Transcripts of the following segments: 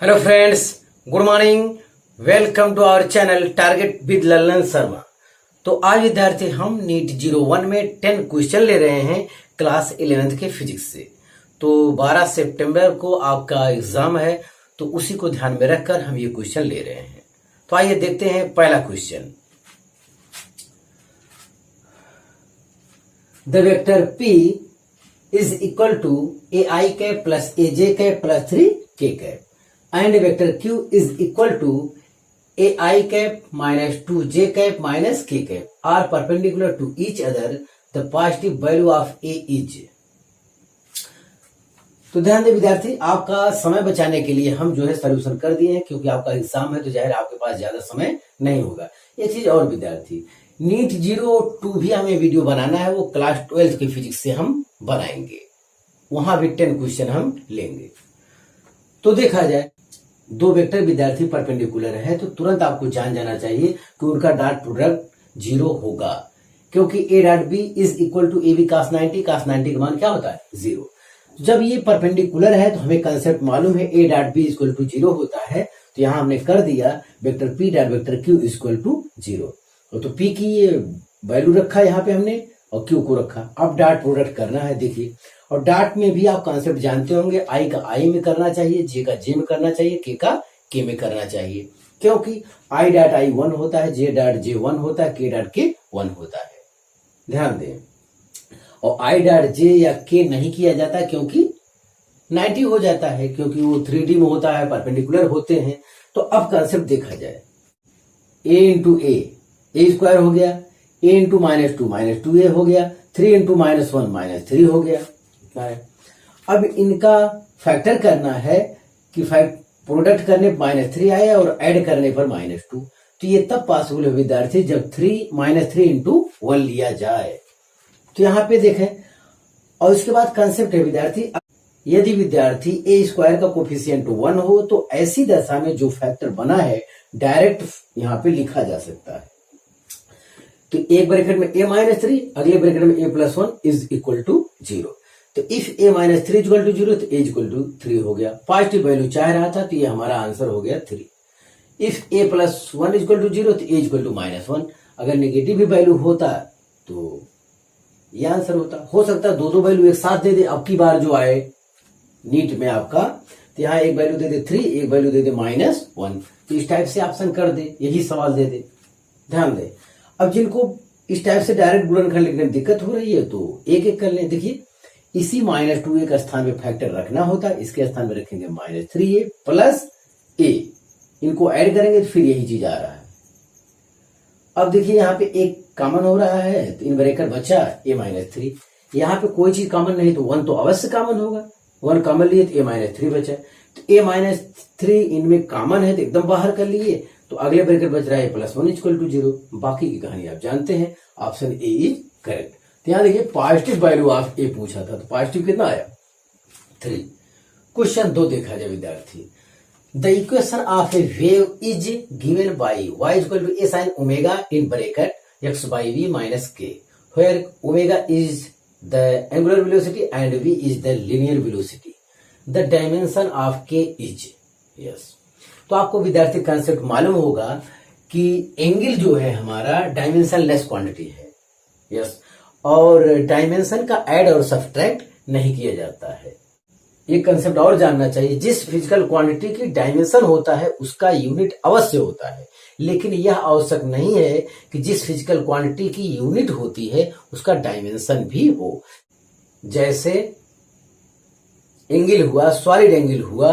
Hello friends, good morning. Welcome to our channel target with Lalan Sharma. तो आज विद्यार्थी हम नीट 01 में 10 क्वेश्चन ले रहे हैं क्लास 11th के फिजिक्स से। तो 12 सितंबर को आपका एग्जाम है, तो उसी को ध्यान में रखकर हम ये क्वेश्चन ले रहे हैं। तो आइए देखते हैं पहला question. The vector P is equal to AI cap plus AJ cap plus 3K cap and vector Q is equal to AI cap minus 2J cap minus K cap are perpendicular to each other. The positive value of A is। तो ध्यान दें विद्यार्थी, आपका समय बचाने के लिए हम जो है सॉल्यूशन कर दिए हैं, क्योंकि आपका एग्जाम है तो जाहिर आपके पास ज्यादा समय नहीं होगा। एक चीज और विद्यार्थी, नीट 02 भी हमें वीडियो बनाना है, वो क्लास 12 की फिजिक्स से हम बनाएंगे, वहां भी 10 क्वेश्चन हम लेंगे। तो देखा जाए दो वेक्टर विद्यार्थी परपेंडिकुलर है, तो तुरंत आपको जान जाना चाहिए कि उनका डॉट प्रोडक्ट 0 होगा, क्योंकि A dot B is equal to AB cos 90। cos 90 का मान क्या होता है? 0। जब ये परपेंडिकुलर है तो हमें कंसेप्ट मालूम है, A dot B equal to 0 होता है। तो यहां हमने कर दिया vector P dot vector Q equal to 0। तो P की ये वैल्यू रखा यहाँ पे हमने और Q को रखा। अब डॉट प्रोडक्ट करना है, देखिए। और डॉट में भी आप कॉन्सेप्ट जानते होंगे, I का I में करना चाहिए, J का J में करना चाहिए, K का K में करना चाहिए, क्योंकि I डॉट I 1 होता है, J डॉट J 1 होता है, K डॉट K 1 होता है। ध्यान दें। और I डॉट J या K नहीं किया जाता क्योंकि 90 हो जाता है, क्योंकि वो 3D में होता है, परपेंडिकुलर होते हैं। तो अब कॉन्सेप्ट देखा जाए, A इंटू A स्क्वायर हो गया, A इंटू -2 -2A हो गया, 3 इंटू -1 -3 हो गया। अब इनका फैक्टर करना है कि प्रोडक्ट करने -3 आए और ऐड करने पर -2। तो ये तब पॉसिबल है विद्यार्थी जब 3 इंटू 1 लिया जाए। तो यहां पे देखें, और उसके बाद कंसेप्ट है विद्यार्थी, यदि विद्यार्थी A स्क्वायर का कोफिशिएंट 1 हो तो ऐसी दशा में जो फैक्टर बना है डायरेक्ट यहां पे लिखा जा सकता है। तो एक ब्रैकेट में A-3, अगले ब्रैकेट में A+1 इज इक्वल टू 0। तो इफ A-3 इक्वल टू 0 तो A इक्वल टू 3 हो गया। पॉजिटिव वैल्यू चाह रहा था तो ये हमारा आंसर हो गया 3। इफ A+1 इक्वल टू 0 तो A इक्वल टू -1। अगर नेगेटिव भी वैल्यू होता तो ये आंसर होता। हो सकता है दो वैल्यू एक साथ दे दे, अब की बार जो आए नीट में आपका, तो यहाँ एक वैल्यू दे दे 3, एक वैल्यू दे दे -1। तो इस टाइप से ऑप्शन कर दे, यही सवाल दे दे। ध्यान दे। अब जिनको इस टाइप से डायरेक्ट गुणनखंड लिखने में दिक्कत हो रही है तो एक एक कर लें। देखिए, इसी -2A का स्थान में फैक्टर रखना होता है, इसके स्थान में रखेंगे -3A प्लस A। इनको ऐड करेंगे तो फिर यही चीज आ रहा है। अब देखिए यहाँ पे एक कॉमन हो रहा है, तो इन ब्रैकेट बचा A-3। यहाँ पे कोई चीज कॉमन नहीं तो 1 तो अवश्य कॉमन होगा, 1 कॉमन लिए तो A-3 बचा। तो A-3 इनमें कॉमन है तो एकदम बाहर कर लिए। तो अगले ब्रैकेट बच रहा है A+1 इक्वल टू 0। बाकी की कहानी आप जानते हैं, ऑप्शन ए इज करेक्ट। ध्यान देखिए, पॉजिटिव वैल्यू ऑफ A पूछा था, तो पॉजिटिव कितना आया? 3। क्वेश्चन 2 देखा जाए विद्यार्थी। The equation of a wave is given by y equal to a sin omega in bracket x by v minus k, where omega is the angular velocity and v is the linear velocity. The dimension of k is yes। तो आपको विद्यार्थी concept मालूम होगा कि angle जो है हमारा dimension less quantity है। यस। और डायमेंशन का ऐड और सब्ट्रैक्ट नहीं किया जाता है। ये कंसेप्ट और जानना चाहिए, जिस फिजिकल क्वांटिटी की डायमेंशन होता है उसका यूनिट अवश्य होता है, लेकिन यह आवश्यक नहीं है कि जिस फिजिकल क्वांटिटी की यूनिट होती है उसका डायमेंशन भी हो। जैसे एंगल हुआ, सॉलिड एंगल हुआ,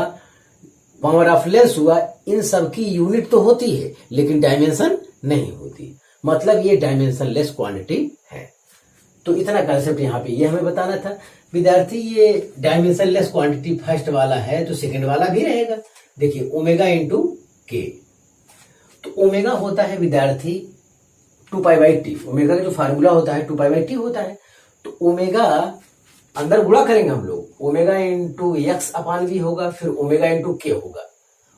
पावर ऑफ लेंस हुआ, इन सब की यूनिट तो होती है लेकिन डायमेंशन नहीं होती, मतलब ये डायमेंशन लेस क्वांटिटी है। तो इतना कंसेप्ट यहाँ पे ये हमें बताना था विद्यार्थी। ये डायमेंशन लेस क्वांटिटी फर्स्ट वाला है तो सेकंड वाला भी रहेगा। देखिए, ओमेगा इंटू के, तो ओमेगा होता है विद्यार्थी 2π/t। ओमेगा का जो फार्मूला होता है 2π/t होता है। तो ओमेगा अंदर गुणा करेंगे हम लोग, omega into X upon V होगा, फिर ओमेगा इंटू के होगा,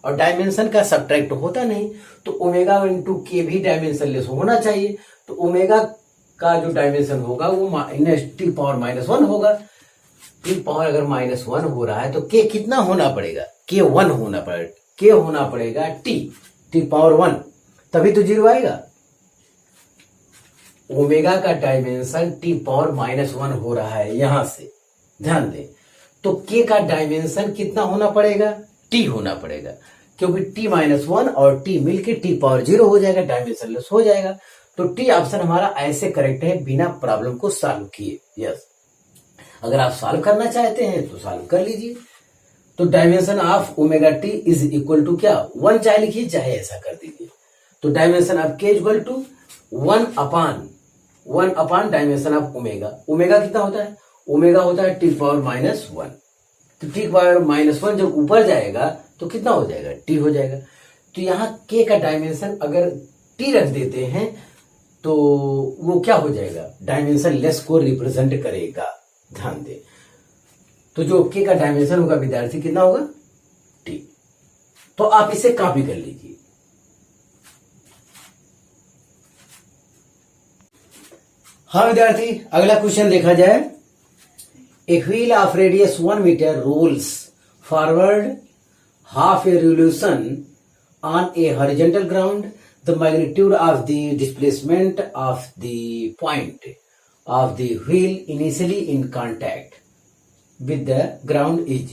और डायमेंशन का सब्ट्रैक्ट होता नहीं, तो ओमेगा इंटू के भी डायमेंशन लेस होना चाहिए। तो ओमेगा का जो डायमेंशन होगा वो -t⁻⁻1 होगा। t पावर अगर -1 हो रहा है तो k कितना होना पड़ेगा? K1 होना पड़ेगा, K होना पड़ेगा T पावर 1, तभी तो 0 आएगा। ओमेगा का डायमेंशन T पावर -1 हो रहा है यहां से, ध्यान दें। तो K का डायमेंशन कितना होना पड़ेगा? T होना पड़ेगा, क्योंकि T-1 और T मिलके T पावर 0 हो जाएगा, डायमेंशन लेस हो जाएगा। तो टी ऑप्शन हमारा ऐसे करेक्ट है बिना प्रॉब्लम को सॉल्व किए। यस, अगर आप सॉल्व करना चाहते हैं तो सॉल्व कर लीजिए। तो dimension of omega T is equal to क्या? 1 चाहे लिखिए चाहे ऐसा कर दीजिए। तो dimension of K equal to 1 upon dimension of omega. Omega कितना होता है? ओमेगा होता है टी पावर -1। तो टी पावर -1 जब ऊपर जाएगा तो कितना हो जाएगा? टी हो जाएगा। तो यहाँ के का डायमेंशन अगर टी रख देते हैं तो वो क्या हो जाएगा? डायमेंशन लेस को रिप्रेजेंट करेगा, ध्यान दें। तो जो के का डायमेंशन होगा विद्यार्थी कितना होगा? टी। तो आप इसे कॉपी कर लीजिए। हाँ विद्यार्थी, अगला क्वेश्चन देखा जाए। A wheel of radius 1 metre rolls forward half a revolution on a horizontal ground. The magnitude of the displacement of the point of the wheel initially in contact with the ground is.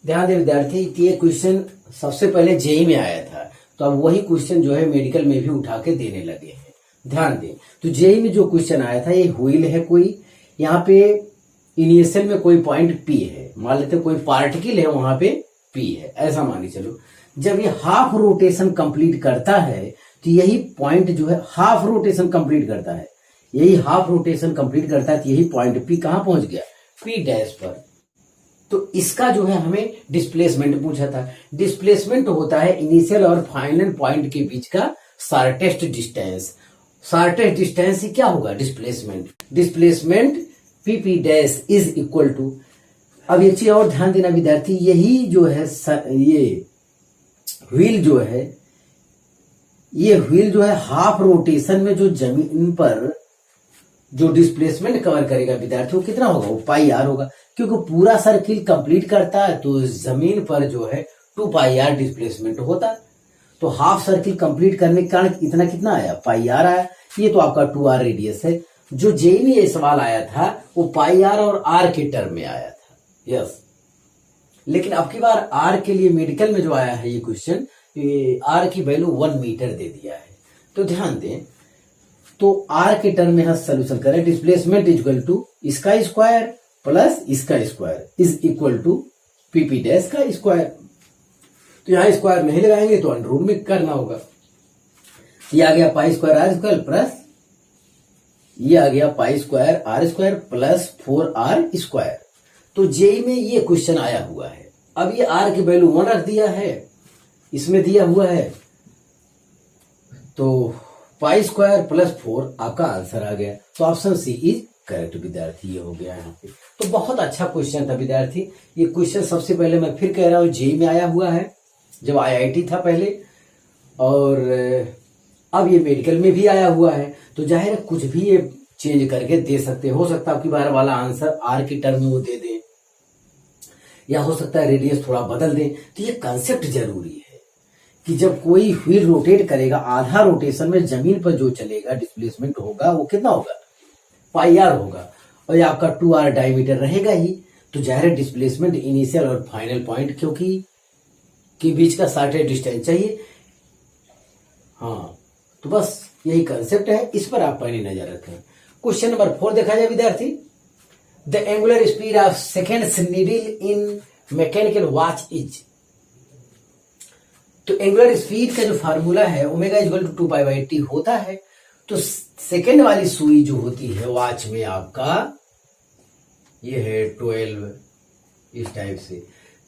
ध्यान दें विद्यार्थी, ये question सबसे पहले JEE में आया था, तो अब वही क्वेश्चन जो है मेडिकल में भी उठा के देने लगे हैं। ध्यान दें, तो जेई में जो क्वेश्चन आया था, ये व्हील है कोई, यहाँ पे इनिशियल में कोई पॉइंट पी है, मान लेते कोई पार्टिकल है वहां पे पी है, ऐसा मान के चलो। जब ये हाफ रोटेशन कंप्लीट करता है तो यही पॉइंट जो है हाफ रोटेशन कंप्लीट करता है, यही हाफ रोटेशन कंप्लीट करता है, तो यही पॉइंट पी कहां पहुंच गया? पी डैश पर। तो इसका जो है हमें डिस्प्लेसमेंट पूछा था। डिस्प्लेसमेंट होता है इनिशियल और फाइनल पॉइंट के बीच का शॉर्टेस्ट डिस्टेंस। शॉर्टेस्ट डिस्टेंस ही क्या होगा? Displacement. Displacement P dash is equal to, अब एक चीज और ध्यान देना विद्यार्थी, यही जो है ये व्हील जो है हाफ रोटेशन में जो जमीन पर जो डिस्प्लेसमेंट कवर करेगा विद्यार्थी, वो कितना होगा? वो पाई आर होगा, क्योंकि पूरा सर्किल कंप्लीट करता है तो जमीन पर जो है 2 पाई आर डिस्प्लेसमेंट होता है। तो हाफ सर्किल कंप्लीट करने के कारण इतना कितना आया? पाई आर आया। ये तो आपका 2r रेडियस है। जो जेई में ये सवाल आया था वो पाई आर और आर के टर्म में आया था। यस, लेकिन अब की बार आर के लिए मेडिकल में जो आया है ये क्वेश्चन, आर की वैल्यू 1 मीटर दे दिया है। तो ध्यान दें, तो आर के टर्म में हम सोल्यूशन करें। डिस्प्लेसमेंट इक्वल टू इसका स्क्वायर प्लस इसका square is equal to P P dash का स्क्वायर। तो यहां स्क्वायर नहीं लगाएंगे तो अंडर रूट में करना होगा। ये आ गया pi square R square plus ये आ गया pi square R square plus 4r square. तो जेई में ये क्वेश्चन आया हुआ है। अब ये आर की वैल्यू 1 रख दिया है, इसमें दिया हुआ है, तो पाई स्क्वायर प्लस 4 आपका आंसर आ गया। तो ऑप्शन सी इज करेक्ट विद्यार्थी, ये हो गया यहाँ पे। तो बहुत अच्छा क्वेश्चन था विद्यार्थी। ये क्वेश्चन सबसे पहले मैं फिर कह रहा हूँ जेई में आया हुआ है, जब आईआईटी था पहले, और अब ये मेडिकल में भी आया हुआ है। तो जाहिर है कुछ भी ये चेंज करके दे सकते, हो सकता है आपकी बार वाला आंसर आर के टर्म में वो दे दें, या हो सकता है रेडियस थोड़ा बदल दें। तो ये कंसेप्ट जरूरी है कि जब कोई व्हील रोटेट करेगा, आधा रोटेशन में जमीन पर जो चलेगा डिस्प्लेसमेंट होगा वो कितना होगा? पाई आर होगा, और ये आपका 2r डायमीटर रहेगा ही। तो जाहिर डिस्प्लेसमेंट इनिशियल और फाइनल पॉइंट क्योंकि के बीच का शॉर्टेस्ट डिस्टेंस चाहिए। हाँ, तो बस यही कंसेप्ट है, इस पर आप पहले नजर रखें। क्वेश्चन नंबर 4 देखा जाए विद्यार्थी। The angular speed of seconds needle in mechanical watch is. तो एंगुलर स्पीड का जो फार्मूला है ओमेगा इक्वल टू 2π/t होता है। तो सेकेंड वाली सुई जो होती है वॉच में आपका ये है 12, इस टाइप से।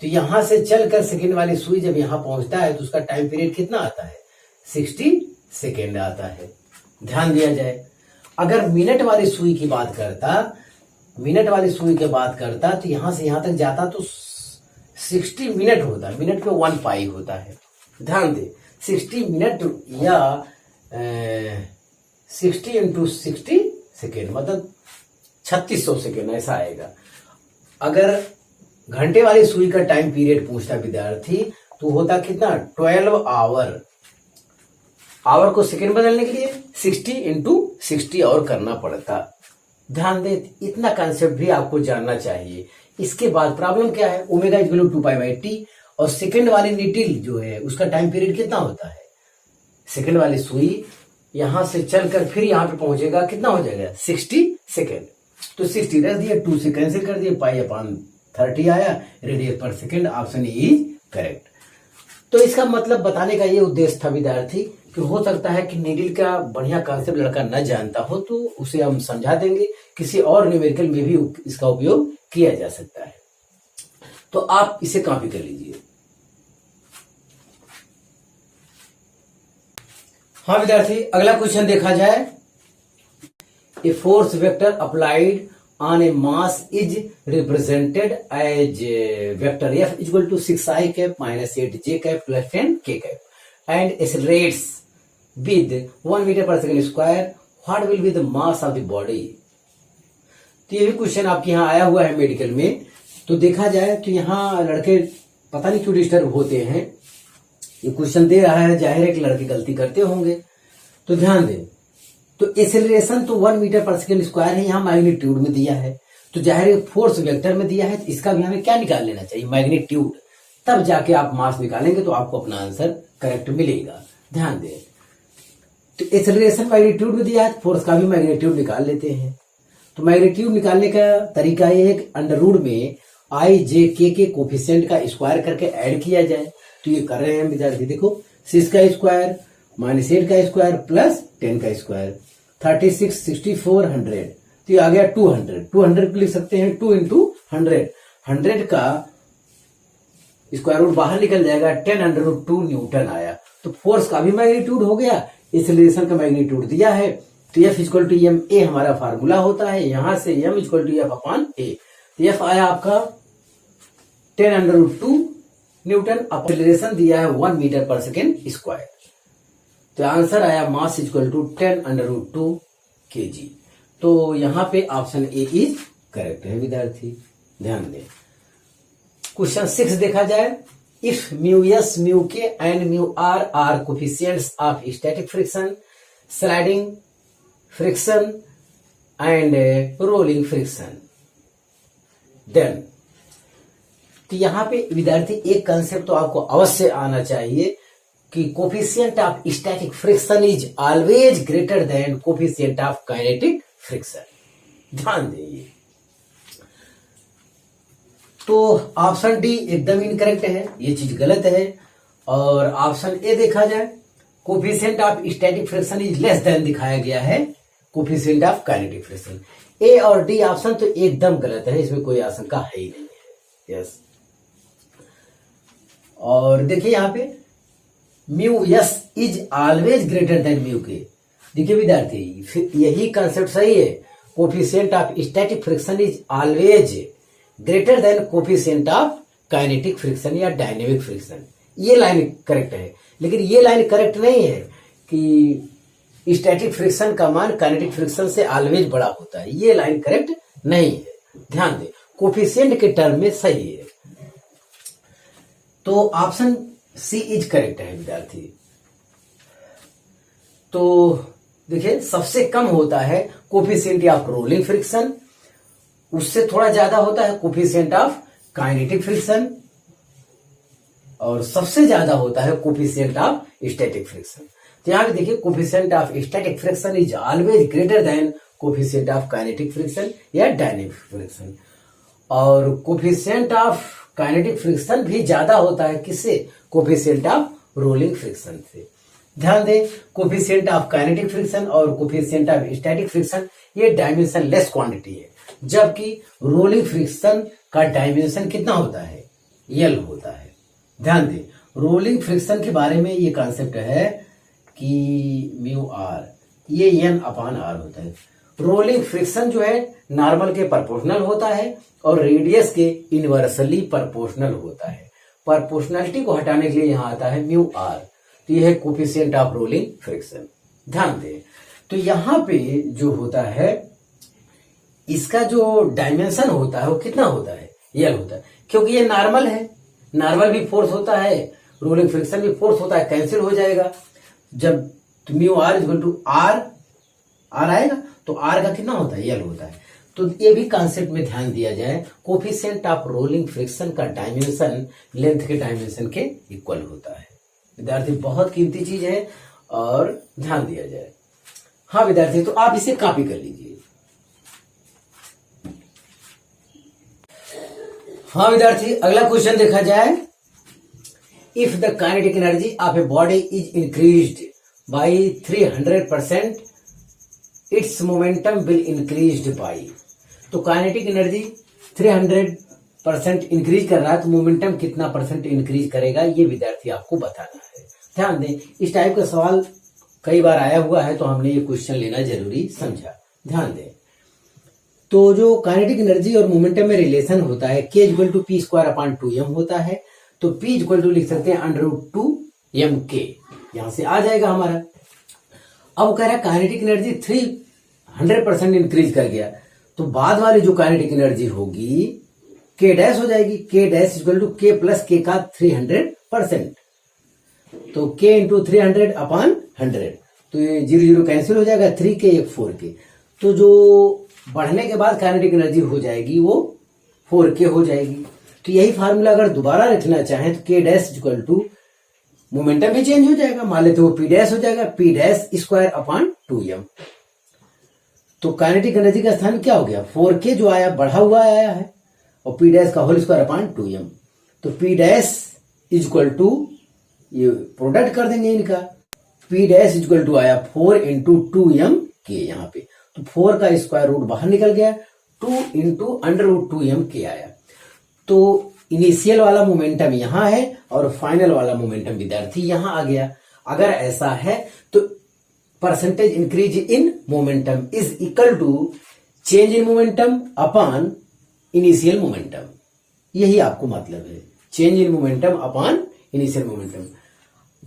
तो यहां से चलकर सेकेंड वाली सुई जब यहां पहुंचता है तो उसका टाइम पीरियड कितना आता है? 60 सेकेंड आता है। ध्यान दिया जाए, अगर मिनट वाली सुई की बात करता तो यहां से यहां तक जाता तो 60 मिनट होता है। मिनट पे 1 पाई होता है। ध्यान दे, 60 मिनट या 60 इंटू 60 सेकेंड मतलब 3600 सेकेंड ऐसा आएगा। अगर घंटे वाली सुई का टाइम पीरियड पूछता विद्यार्थी तो होता कितना 12 आवर। आवर को सेकेंड बदलने के लिए 60 इंटू 60 और करना पड़ता। ध्यान दे, इतना कंसेप्ट भी आपको जानना चाहिए। इसके बाद प्रॉब्लम क्या है, omega is equal to 2π/t और सेकंड वाली नीडल जो है उसका टाइम पीरियड कितना होता है। सेकंड वाली सुई यहां से चलकर फिर यहां पे पहुंचेगा, कितना हो जाएगा 60 सेकेंड। तो 60 रख दिया, 2 से कैंसिल कर दिया, π/30 आया, रेडियन पर सेकेंड। Option is correct. तो इसका मतलब बताने का ये उद्देश्य था विद्यार्थी कि हो सकता है कि नीडल का बढ़िया कॉन्सेप्ट लड़का न जानता हो तो उसे हम समझा देंगे, किसी और न्यूमेरिकल में भी इसका उपयोग किया जा सकता है। तो आप इसे कॉपी कर लीजिए। हाँ विद्यार्थी, अगला क्वेश्चन देखा जाए। A force vector applied on a mass is represented as vector F is equal to 6i cap minus 8j cap plus 10k cap and accelerates with 1 meter per second square. What will be the mass of the body? तो ये भी question आपके यहाँ आया हुआ है medical में। तो देखा जाए तो यहाँ लड़के पता नहीं क्यों डिस्टर्ब होते हैं। ये क्वेश्चन दे रहा है, जाहिर है कि लड़के गलती करते होंगे। तो ध्यान दें, तो एक्सेलरेशन तो 1 मीटर पर सेकेंड स्क्वायर है, यहाँ मैग्नीट्यूड में दिया है। तो जाहिर फोर्स वेक्टर में दिया है, तो इसका भी हमें क्या निकाल लेना चाहिए, मैग्नीट्यूड। तब जाके आप मास निकालेंगे तो आपको अपना आंसर करेक्ट मिलेगा। ध्यान दें, तो एक्सेलरेशन मैग्नीट्यूड में दिया है, फोर्स का भी मैग्नीट्यूड निकाल लेते हैं। तो मैग्नीट्यूड निकालने का तरीका ये है कि अंडर रूट में आई जे के कोफिशिएंट का स्क्वायर करके ऐड किया जाए। तो ये कर रहे हैं विद्यार्थी, देखो 6 का स्क्वायर माइनस 8 का स्क्वायर प्लस 10 का स्क्वायर, 36, 64, 100। तो ये आ गया 200। 200 लिख सकते हैं 2 इंटू 100। 100 का स्क्वायर रूट बाहर निकल जाएगा, 10√2 न्यूटन आया। तो फोर्स का भी मैग्नीट्यूड हो गया, एक्सेलरेशन का मैग्नीट्यूड दिया है। तो F equal to M A हमारा फार्मूला होता है, यहां से M इक्वल टू F/A। तो F आया आपका 10√2 न्यूटन, एक्सेलरेशन दिया है 1 मीटर पर सेकेंड स्क्वायर। तो आंसर आया मास इक्वल टू 10√2 kg। तो यहां पे ऑप्शन ए इज करेक्ट है विद्यार्थी। ध्यान दें, क्वेश्चन 6 देखा जाए। If mu S, mu K and mu R are coefficients of static friction, sliding friction and rolling friction, then तो यहां पे विद्यार्थी एक कंसेप्ट तो आपको अवश्य आना चाहिए कि coefficient of static friction is always greater than coefficient of kinetic friction. ध्यान देंगे, तो ऑप्शन डी एकदम इनकरेक्ट है, ये चीज गलत है। और ऑप्शन ए देखा जाए, coefficient of static friction is less than दिखाया गया है कोफिशिएंट ऑफ काइनेटिक फ्रिक्शन। ए और डी ऑप्शन तो एकदम गलत है, इसमें कोई आशंका है ही नहीं है। यस, और देखिए यहां पे mu S is always greater than mu के। देखिए विद्यार्थी, यही कंसेप्ट सही है, coefficient of static friction is always greater than coefficient of kinetic friction या डायनेमिक फ्रिक्शन। ये लाइन करेक्ट है, लेकिन ये लाइन करेक्ट नहीं है कि स्टैटिक फ्रिक्शन का मान काइनेटिक फ्रिक्शन से ऑलवेज बड़ा होता है। ये लाइन करेक्ट नहीं है। ध्यान दें, कोफिशिएंट के टर्म में सही है। तो ऑप्शन सी इज करेक्ट है विद्यार्थी। तो देखिए, सबसे कम होता है कोफिशिएंट ऑफ रोलिंग फ्रिक्शन, उससे थोड़ा ज्यादा होता है कोफिशिएंट ऑफ काइनेटिक फ्रिक्शन, और सबसे ज्यादा होता है कोफिशिएंट ऑफ स्टैटिक फ्रिक्शन। तो यहां पे देखिए, coefficient of static friction is always greater than coefficient of kinetic friction या डायनेमिक फ्रिक्शन, और कोफिशिएंट ऑफ काइनेटिक फ्रिक्शन भी ज्यादा होता है किससे, कोफिशिएंट ऑफ रोलिंग फ्रिक्शन से। ध्यान दें, कोफिशिएंट ऑफ काइनेटिक फ्रिक्शन और कोफिशिएंट ऑफ स्टैटिक फ्रिक्शन ये डायमेंशन लेस क्वांटिटी है, जबकि रोलिंग फ्रिक्शन का डायमेंशन कितना होता है, यल होता है। ध्यान दें, रोलिंग फ्रिक्शन के बारे में ये कॉन्सेप्ट है कि म्यू आर ये N/R होता है। रोलिंग फ्रिक्शन जो है नॉर्मल के प्रोपोर्शनल होता है और रेडियस के इनवर्सली प्रोपोर्शनल होता है। प्रोपोर्शनलिटी को हटाने के लिए यहां आता है म्यू आर। तो यह है कोफिशिएंट ऑफ रोलिंग फ्रिक्शन। ध्यान दें, तो यहां पे जो होता है इसका जो डायमेंशन होता है वो कितना होता है, यल होता है। क्योंकि ये नॉर्मल है, नॉर्मल भी फोर्स होता है, रोलिंग फ्रिक्शन भी फोर्स होता है, कैंसिल हो जाएगा। जब mu R equal to R आएगा तो आर का कितना होता है, यल होता है। तो ये भी कॉन्सेप्ट में ध्यान दिया जाए, कोफिशिएंट ऑफ रोलिंग फ्रिक्शन का डायमेंशन लेंथ के डायमेंशन के इक्वल होता है। विद्यार्थी बहुत कीमती चीज है और ध्यान दिया जाए। हाँ विद्यार्थी, तो आप इसे कॉपी कर लीजिए। हाँ विद्यार्थी, अगला क्वेश्चन देखा जाए। If the kinetic energy of a body is increased by 300%, it's momentum will increased by. तो काइनेटिक एनर्जी 300% इंक्रीज कर रहा है तो मोमेंटम कितना परसेंट इंक्रीज करेगा, ये विद्यार्थी आपको बताना है। ध्यान दें, इस टाइप का सवाल कई बार आया हुआ है तो हमने ये क्वेश्चन लेना जरूरी समझा। ध्यान दें, तो जो काइनेटिक एनर्जी और मोमेंटम में रिलेशन होता है k equal to P square upon 2m होता है। तो p इक्वल टू लिख सकते हैं √2mk, यहां से आ जाएगा हमारा। अब कह रहा है काइनेटिक एनर्जी 300% इंक्रीज कर गया, तो बाद वाली जो काइनेटिक एनर्जी होगी k डैश हो जाएगी, k dash equal to k plus k का 300%। तो k इंटू 300 अपॉन 100, तो ये 0 कैंसिल हो जाएगा, 3k 4k। तो जो बढ़ने के बाद काइनेटिक एनर्जी हो जाएगी वो 4k हो जाएगी। तो यही फार्मूला अगर दोबारा रखना चाहें तो k dash equal to momentum भी चेंज हो जाएगा, मान लेते वो p डैश हो जाएगा, p dash square upon 2m। तो काइनेटिक एनर्जी का स्थान क्या हो गया, 4k जो आया बढ़ा हुआ आया है, और p डैश का होल स्क्वायर अपॉन 2m। तो p डैश इक्वल टू, ये प्रोडक्ट कर देंगे इनका, p डैश इक्वल टू आया 4 इंटू 2mk यहाँ पे। तो 4 का स्क्वायर रूट बाहर निकल गया, 2 इंटू √2mk आया। तो इनिशियल वाला मोमेंटम यहां है और फाइनल वाला मोमेंटम विद्यार्थी यहां आ गया। अगर ऐसा है तो percentage increase in momentum is equal to change in momentum upon initial momentum. यही आपको मतलब है, change in momentum upon initial momentum.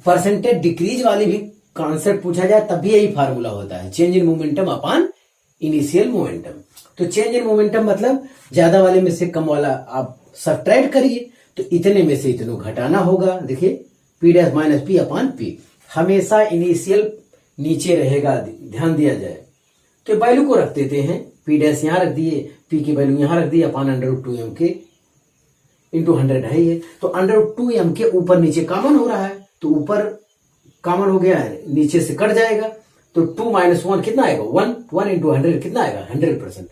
Percentage decrease वाली भी कॉन्सेप्ट पूछा जाए तब भी यही फार्मूला होता है, change in momentum upon initial momentum. तो चेंज इन मोमेंटम मतलब ज्यादा वाले में से कम वाला आप सब्ट्रैक्ट करिए, तो इतने में से इतने घटाना होगा। देखिए p dash minus P upon P, हमेशा इनिशियल नीचे रहेगा, ध्यान दिया जाए। तो वैल्यू को रख देते हैं, p डैश यहां रख दिए, p की वैल्यू यहां रख दी अपॉन √2mk इंटू 100 है ये। तो √2mk ऊपर नीचे कॉमन हो रहा है, तो ऊपर कॉमन हो गया है, नीचे से कट जाएगा। तो 2 - 1 कितना आएगा, 1 इंटू 100 कितना आएगा, 100%।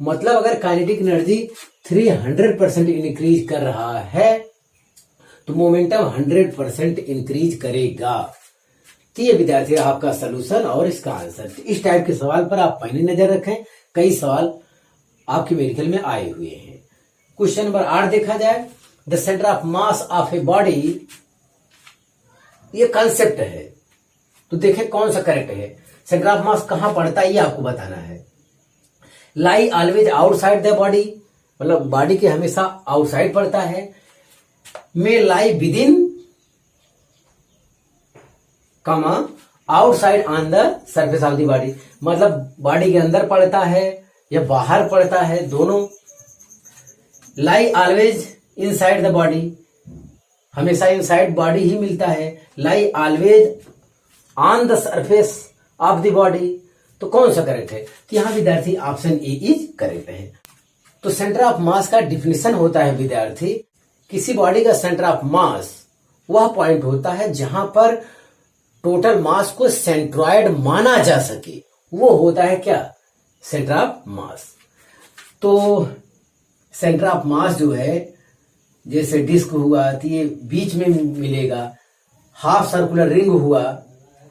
मतलब अगर काइनेटिक एनर्जी 300% इंक्रीज कर रहा है तो मोमेंटम 100% इंक्रीज करेगा। तो ये विद्यार्थी आपका सलूशन और इसका आंसर। इस टाइप के सवाल पर आप पहले नजर रखें, कई सवाल आपके मेडिकल में आए हुए हैं। क्वेश्चन नंबर 8 देखा जाए, the centre of mass of a body, ये कंसेप्ट है, तो देखें कौन सा करेक्ट है। सेंटर ऑफ मास कहां पड़ता है ये आपको बताना है। Lie always outside the body, मतलब बॉडी के हमेशा आउटसाइड पड़ता है। मे लाई within comma outside on the surface of the body, मतलब बॉडी के अंदर पड़ता है या बाहर पड़ता है, दोनों। Lie always inside the body, हमेशा इनसाइड बॉडी ही मिलता है। Lie always on the surface of the body, तो कौन सा करेक्ट है। तो यहां विद्यार्थी ऑप्शन ए इज करेक्ट है। तो सेंटर ऑफ मास का डिफिनेशन होता है विद्यार्थी, किसी बॉडी का सेंटर ऑफ मास वह पॉइंट होता है जहां पर टोटल मास को सेंट्रॉइड माना जा सके, वो होता है क्या, सेंटर ऑफ मास। तो सेंटर ऑफ मास जो है, जैसे डिस्क हुआ तो ये बीच में मिलेगा। हाफ सर्कुलर रिंग हुआ,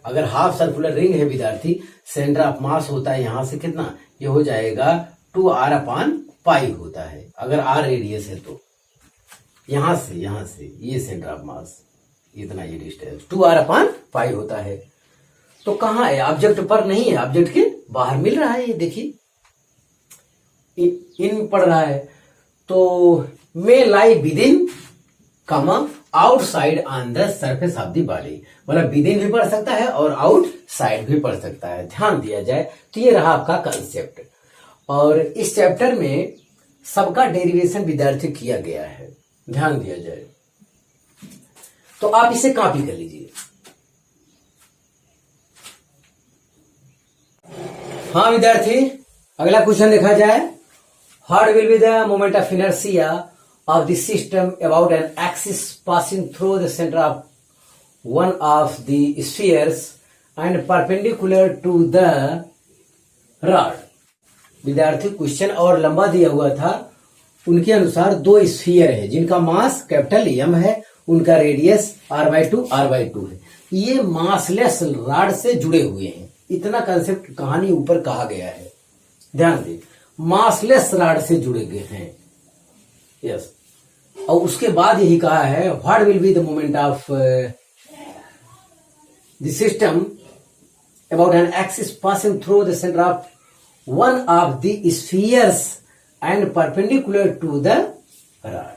अगर हाफ सर्कुलर रिंग है विद्यार्थी, सेंटर ऑफ मास होता है यहां से कितना, ये हो जाएगा 2r/π होता है, अगर r रेडियस है तो। यहां से ये सेंटर ऑफ मास, इतना ये डिस्टेंस 2r/π होता है। तो कहां है, ऑब्जेक्ट पर नहीं है, ऑब्जेक्ट के बाहर मिल रहा है, ये देखिए इन पड़ रहा है। तो मे लाई within comma outside on the surface of the body, मतलब विद इन भी पढ़ सकता है और आउटसाइड भी पढ़ सकता है। ध्यान दिया जाए तो ये रहा आपका कंसेप्ट। और इस चैप्टर में सबका डेरिवेशन विद्यार्थी किया गया है, ध्यान दिया जाए। तो आप इसे कॉपी कर लीजिए। हाँ विद्यार्थी, अगला क्वेश्चन देखा जाए। What will be the moment of inertia of the system about an axis passing through the centre of one of the spheres and perpendicular to the rod. विद्यार्थी क्वेश्चन और लंबा दिया हुआ था। उनके अनुसार दो स्फीयर है जिनका मास कैपिटल एम है, उनका रेडियस r/2 r/2 है। ये मासलेस रॉड से जुड़े हुए हैं। इतना कंसेप्ट कहानी ऊपर कहा गया है, ध्यान दे, मासलेस रॉड से जुड़े गए हैं। यस, और उसके बाद यही कहा है what will be the moment of the system about an axis passing through the centre of one of the spheres and perpendicular to the rod.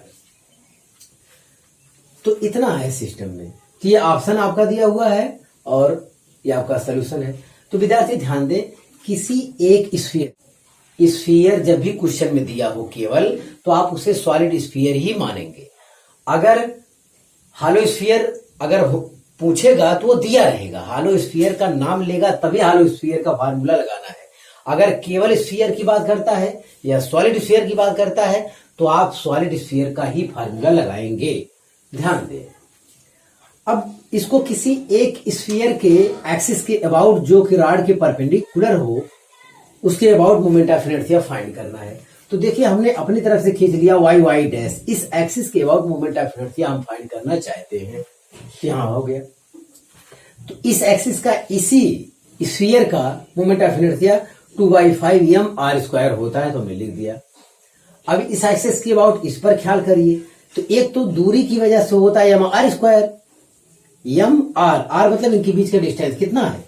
तो इतना है सिस्टम में कि ये ऑप्शन आपका दिया हुआ है और ये आपका सोल्यूशन है। तो विद्यार्थी ध्यान दें, किसी एक स्फीयर जब भी क्वेश्चन में दिया हो केवल, तो आप उसे सॉलिड स्फीयर ही मानेंगे। अगर हालो स्फीयर अगर पूछेगा तो वो दिया रहेगा, हालो स्फीयर का नाम लेगा तभी हालो स्फीयर का फार्मूला लगाना है। अगर केवल स्फीयर की बात करता है या सॉलिड स्फीयर की बात करता है तो आप सॉलिड स्फीयर का ही फार्मूला लगाएंगे, ध्यान दें। अब इसको किसी एक स्फीयर के एक्सिस के अबाउट, जो कि रॉड के परपेंडिकुलर हो, उसके about moment of inertia find करना है। तो देखिए हमने अपनी तरफ से खींच लिया y डैश, इस एक्सिस के अबाउट मोमेंट ऑफ इनर्शिया हम फाइंड करना चाहते हैं। यहां हो गया। तो इस एक्सिस का, इसी स्फीयर का moment of inertia 2/5 m r² होता है, तो हमने लिख दिया। अब इस एक्सिस के अबाउट इस पर ख्याल करिए। तो एक तो दूरी की वजह से होता है mr², r मतलब इनके बीच का डिस्टेंस कितना है,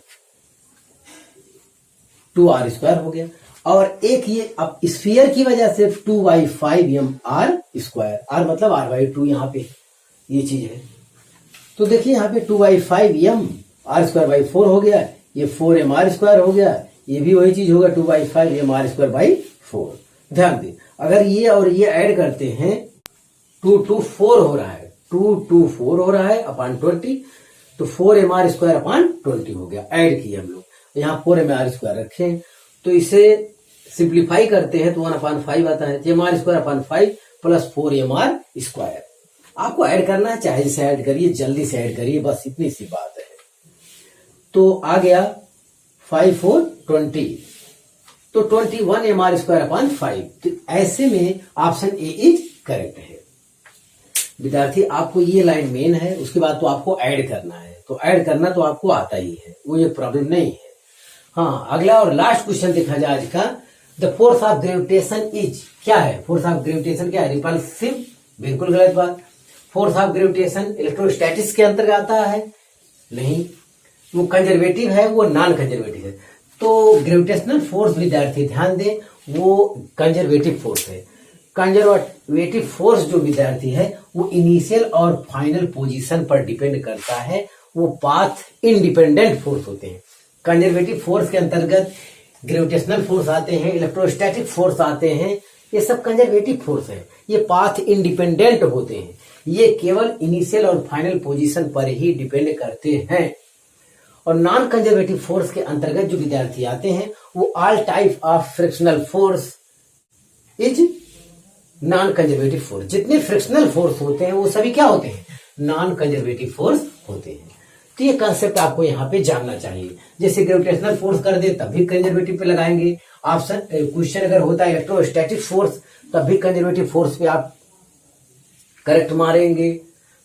2r² हो गया। और एक ये अब स्फीयर की वजह से 2/5 m r², मतलब r/2 यहाँ पे ये चीज है। तो देखिए यहाँ पे 2/5 m r²/4 हो गया, ये 4 mr² हो गया, ये भी वही चीज होगा 2/5 mr²/4। ध्यान दें, अगर ये और ये ऐड करते हैं 2 to 4 हो रहा है, 2 to 4 हो रहा है अपॉन 20, तो 4 mr² अपॉन 20 हो गया। ऐड किए हम लोग, यहाँ 4 mr² रखें तो इसे सिंप्लीफाई करते हैं तो 1/5 आता है, mr² अपॉन 5 प्लस 4 mr²। आपको ऐड करना है, चाहे जिसे ऐड करिए, जल्दी से ऐड करिए, बस इतनी सी बात है। तो आ गया 5 4 20, तो 21 mr² अपॉन 5। तो ऐसे में ऑप्शन ए इज करेक्ट है। विद्यार्थी आपको ये लाइन मेन है, उसके बाद तो आपको ऐड करना है, तो ऐड करना तो आपको आता ही है, वो ये प्रॉब्लम नहीं है। हाँ, अगला और लास्ट क्वेश्चन देखा जाए आज का। The force of gravitation is, क्या है फोर्स ऑफ ग्रेविटेशन, क्या है, रिपल्सिव, बिल्कुल गलत बात। फोर्स ऑफ ग्रेविटेशन इलेक्ट्रोस्टैटिक्स के अंतर्गत आता है, नहीं, वो कंजर्वेटिव है, वो नॉन कंजर्वेटिव है। तो ग्रेविटेशनल फोर्स विद्यार्थी ध्यान दें, वो कंजर्वेटिव फोर्स है। कंजर्वेटिव फोर्स जो विद्यार्थी है वो इनिशियल और फाइनल पोजीशन पर डिपेंड करता है, वो पाथ इंडिपेंडेंट फोर्स होते हैं। कंजर्वेटिव फोर्स के अंतर्गत ग्रेविटेशनल फोर्स आते हैं, इलेक्ट्रोस्टैटिक फोर्स आते हैं, ये सब कंजर्वेटिव फोर्स है। ये पाथ इंडिपेंडेंट होते हैं, ये केवल इनिशियल और फाइनल पोजीशन पर ही डिपेंड करते हैं। और नॉन कंजर्वेटिव फोर्स के अंतर्गत जो विद्यार्थी आते हैं वो all type of frictional force is non conservative force. जितने फ्रिक्शनल फोर्स होते हैं वो सभी क्या होते हैं, नॉन कंजर्वेटिव फोर्स होते हैं। तो ये कंसेप्ट आपको यहाँ पे जानना चाहिए। जैसे ग्रेविटेशनल फोर्स कर दे तब भी कंजर्वेटिव पे लगाएंगे ऑप्शन। क्वेश्चन अगर होता है इलेक्ट्रोस्टैटिक फोर्स तब भी कंजर्वेटिव फोर्स पे आप करेक्ट मारेंगे,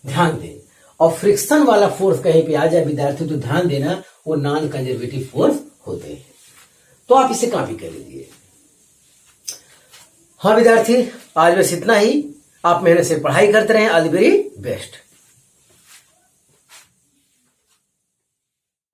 ध्यान दें। और फ्रिक्शन वाला फोर्स कहीं पे आ जाए विद्यार्थी तो ध्यान देना, वो नॉन कंजर्वेटिव फोर्स होते हैं। तो आप इसे कॉपी कर लीजिए। हाँ विद्यार्थी, आज बस इतना ही। आप मेहनत से पढ़ाई करते रहें। All the very best.